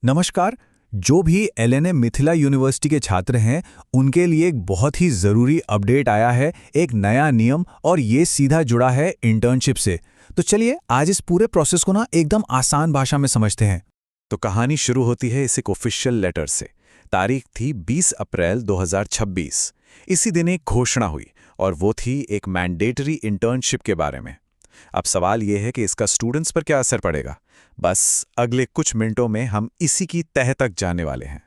नमस्कार। जो भी एलएनए मिथिला यूनिवर्सिटी के छात्र हैं, उनके लिए एक बहुत ही ज़रूरी अपडेट आया है, एक नया नियम, और ये सीधा जुड़ा है इंटर्नशिप से। तो चलिए आज इस पूरे प्रोसेस को एकदम आसान भाषा में समझते हैं। तो कहानी शुरू होती है इस एक ऑफिशियल लेटर से। तारीख थी 20 अप्रैल 2026। इसी दिन एक घोषणा हुई और वो थी एक मैंडेटरी इंटर्नशिप के बारे में। अब सवाल ये है कि इसका स्टूडेंट्स पर क्या असर पड़ेगा। बस अगले कुछ मिनटों में हम इसी की तह तक जाने वाले हैं।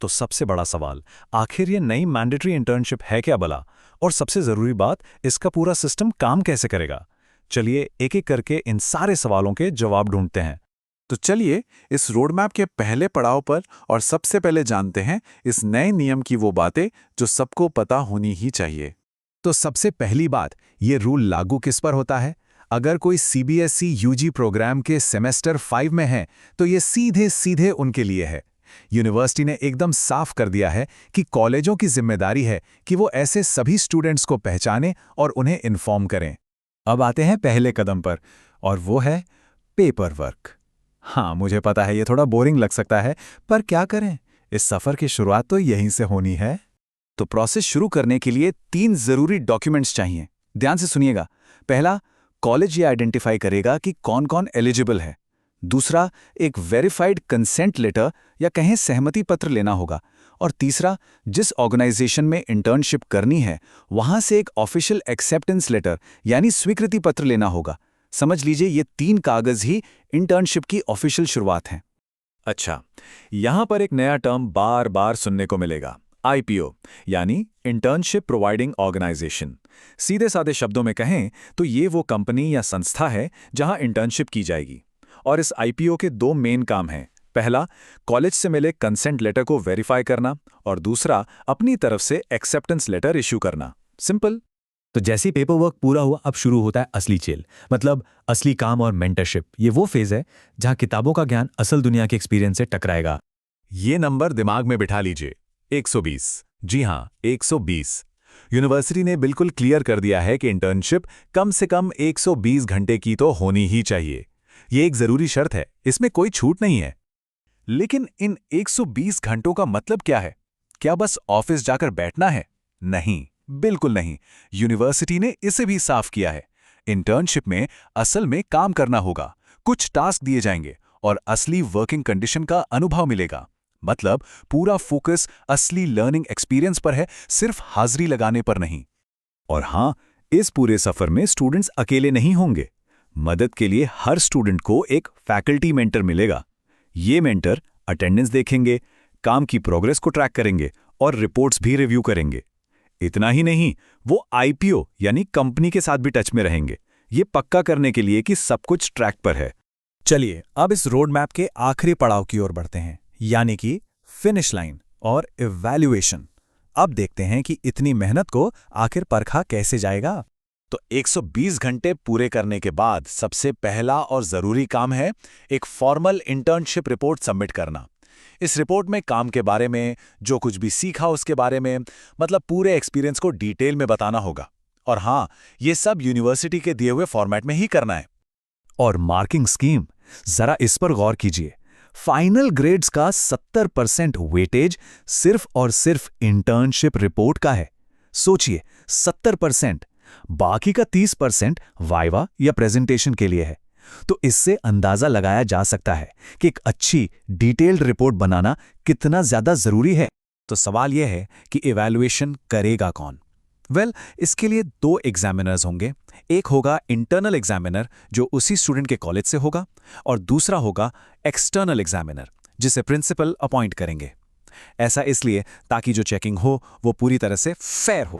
तो सबसे बड़ा सवाल, आखिर ये नई मैंडेटरी इंटर्नशिप है क्या भला? और सबसे ज़रूरी बात, इसका पूरा सिस्टम काम कैसे करेगा? चलिए एक एक करके इन सारे सवालों के जवाब ढूंढते हैं। तो चलिए इस रोडमैप के पहले पड़ाव पर और सबसे पहले जानते हैं इस नए नियम की वो बातें जो सबको पता होनी ही चाहिए। तो सबसे पहली बात, ये रूल लागू किस पर होता है? अगर कोई सीबीएसई यूजी प्रोग्राम के सेमेस्टर 5 में है, तो ये सीधे सीधे उनके लिए है। यूनिवर्सिटी ने एकदम साफ कर दिया है कि कॉलेजों की जिम्मेदारी है कि वो ऐसे सभी स्टूडेंट्स को पहचानें और उन्हें इन्फॉर्म करें। अब आते हैं पहले कदम पर, और वो है पेपर वर्क। हाँ, मुझे पता है ये थोड़ा बोरिंग लग सकता है, पर क्या करें, इस सफ़र की शुरुआत तो यहीं से होनी है। तो प्रोसेस शुरू करने के लिए 3 ज़रूरी डॉक्यूमेंट्स चाहिए। ध्यान से सुनिएगा। पहला, कॉलेज ये आइडेंटिफाई करेगा कि कौन कौन एलिजिबल है। दूसरा, एक वेरीफाइड कंसेंट लेटर या कहें सहमति पत्र लेना होगा। और तीसरा, जिस ऑर्गेनाइजेशन में इंटर्नशिप करनी है वहां से एक ऑफिशियल एक्सेप्टेंस लेटर यानी स्वीकृति पत्र लेना होगा। समझ लीजिए ये 3 कागज ही इंटर्नशिप की ऑफिशियल शुरुआत हैं। अच्छा, यहां पर एक नया टर्म बार बार सुनने को मिलेगा, आईपीओ, यानी इंटर्नशिप प्रोवाइडिंग ऑर्गेनाइजेशन। सीधे साधे शब्दों में कहें तो ये वो कंपनी या संस्था है जहां इंटर्नशिप की जाएगी। और इस आईपीओ के 2 मेन काम हैं। पहला, कॉलेज से मिले कंसेंट लेटर को वेरीफाई करना, और दूसरा, अपनी तरफ से एक्सेप्टेंस लेटर इश्यू करना। सिंपल। तो जैसे पेपर वर्क पूरा हुआ, अब शुरू होता है असली खेल, मतलब असली काम और मेंटरशिप। ये वो फेज है जहां किताबों का ज्ञान असल दुनिया के एक्सपीरियंस से टकराएगा। ये नंबर दिमाग में बिठा लीजिए, 120। जी हाँ, 120। यूनिवर्सिटी ने बिल्कुल क्लियर कर दिया है कि इंटर्नशिप कम से कम 120 घंटे की तो होनी ही चाहिए। ये एक जरूरी शर्त है, इसमें कोई छूट नहीं है। लेकिन इन 120 घंटों का मतलब क्या है? क्या बस ऑफिस जाकर बैठना है? नहीं, बिल्कुल नहीं। यूनिवर्सिटी ने इसे भी साफ किया है। इंटर्नशिप में असल में काम करना होगा, कुछ टास्क दिए जाएंगे और असली वर्किंग कंडीशन का अनुभव मिलेगा। मतलब पूरा फोकस असली लर्निंग एक्सपीरियंस पर है, सिर्फ हाजिरी लगाने पर नहीं। और हाँ, इस पूरे सफर में स्टूडेंट्स अकेले नहीं होंगे। मदद के लिए हर स्टूडेंट को एक फैकल्टी मेंटर मिलेगा। ये मेंटर अटेंडेंस देखेंगे, काम की प्रोग्रेस को ट्रैक करेंगे और रिपोर्ट्स भी रिव्यू करेंगे। इतना ही नहीं, वो आईपीओ यानी कंपनी के साथ भी टच में रहेंगे, ये पक्का करने के लिए कि सब कुछ ट्रैक पर है। चलिए अब इस रोड मैप के आखिरी पड़ाव की ओर बढ़ते हैं, यानी कि फिनिश लाइन और इवैल्यूएशन। अब देखते हैं कि इतनी मेहनत को आखिर परखा कैसे जाएगा। तो 120 घंटे पूरे करने के बाद सबसे पहला और जरूरी काम है एक फॉर्मल इंटर्नशिप रिपोर्ट सबमिट करना। इस रिपोर्ट में काम के बारे में, जो कुछ भी सीखा उसके बारे में, मतलब पूरे एक्सपीरियंस को डिटेल में बताना होगा। और हाँ, ये सब यूनिवर्सिटी के दिए हुए फॉर्मेट में ही करना है। और मार्किंग स्कीम, जरा इस पर गौर कीजिए। फाइनल ग्रेड्स का 70% वेटेज सिर्फ और सिर्फ इंटर्नशिप रिपोर्ट का है। सोचिए, 70%। बाकी का 30% वाइवा या प्रेजेंटेशन के लिए है। तो इससे अंदाजा लगाया जा सकता है कि एक अच्छी डिटेल्ड रिपोर्ट बनाना कितना ज्यादा जरूरी है। तो सवाल यह है कि इवैल्यूएशन करेगा कौन? इसके लिए 2 एग्जामिनर्स होंगे। एक होगा इंटरनल एग्जामिनर, जो उसी स्टूडेंट के कॉलेज से होगा, और दूसरा होगा एक्सटर्नल एग्जामिनर, जिसे प्रिंसिपल अपॉइंट करेंगे। ऐसा इसलिए ताकि जो चेकिंग हो वो पूरी तरह से फेयर हो।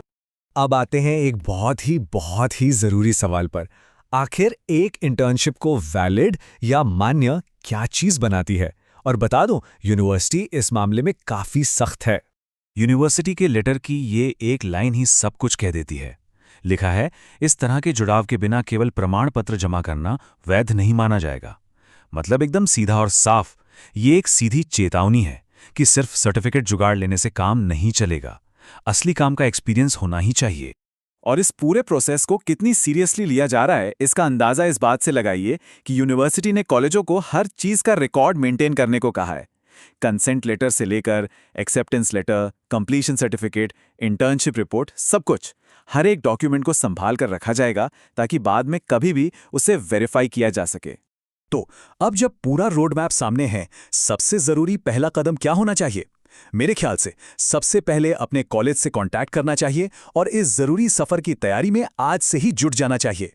अब आते हैं एक बहुत ही जरूरी सवाल पर। आखिर एक इंटर्नशिप को वैलिड या मान्य क्या चीज बनाती है? और बता दूं, यूनिवर्सिटी इस मामले में काफी सख्त है। यूनिवर्सिटी के लेटर की ये एक लाइन ही सब कुछ कह देती है। लिखा है, इस तरह के जुड़ाव के बिना केवल प्रमाण पत्र जमा करना वैध नहीं माना जाएगा। मतलब एकदम सीधा और साफ। ये एक सीधी चेतावनी है कि सिर्फ सर्टिफिकेट जुगाड़ लेने से काम नहीं चलेगा, असली काम का एक्सपीरियंस होना ही चाहिए। और इस पूरे प्रोसेस को कितनी सीरियसली लिया जा रहा है, इसका अंदाजा इस बात से लगाइए कि यूनिवर्सिटी ने कॉलेजों को हर चीज का रिकॉर्ड मेंटेन करने को कहा है। कंसेंट लेटर से लेकर acceptance letter, completion certificate, internship report, सब कुछ। हर एक डॉक्यूमेंट को संभाल कर रखा जाएगा ताकि बाद में कभी भी उसे वेरीफाई किया जा सके। तो अब जब पूरा रोड मैप सामने है, सबसे जरूरी पहला कदम क्या होना चाहिए? मेरे ख्याल से सबसे पहले अपने कॉलेज से कांटेक्ट करना चाहिए और इस जरूरी सफर की तैयारी में आज से ही जुट जाना चाहिए।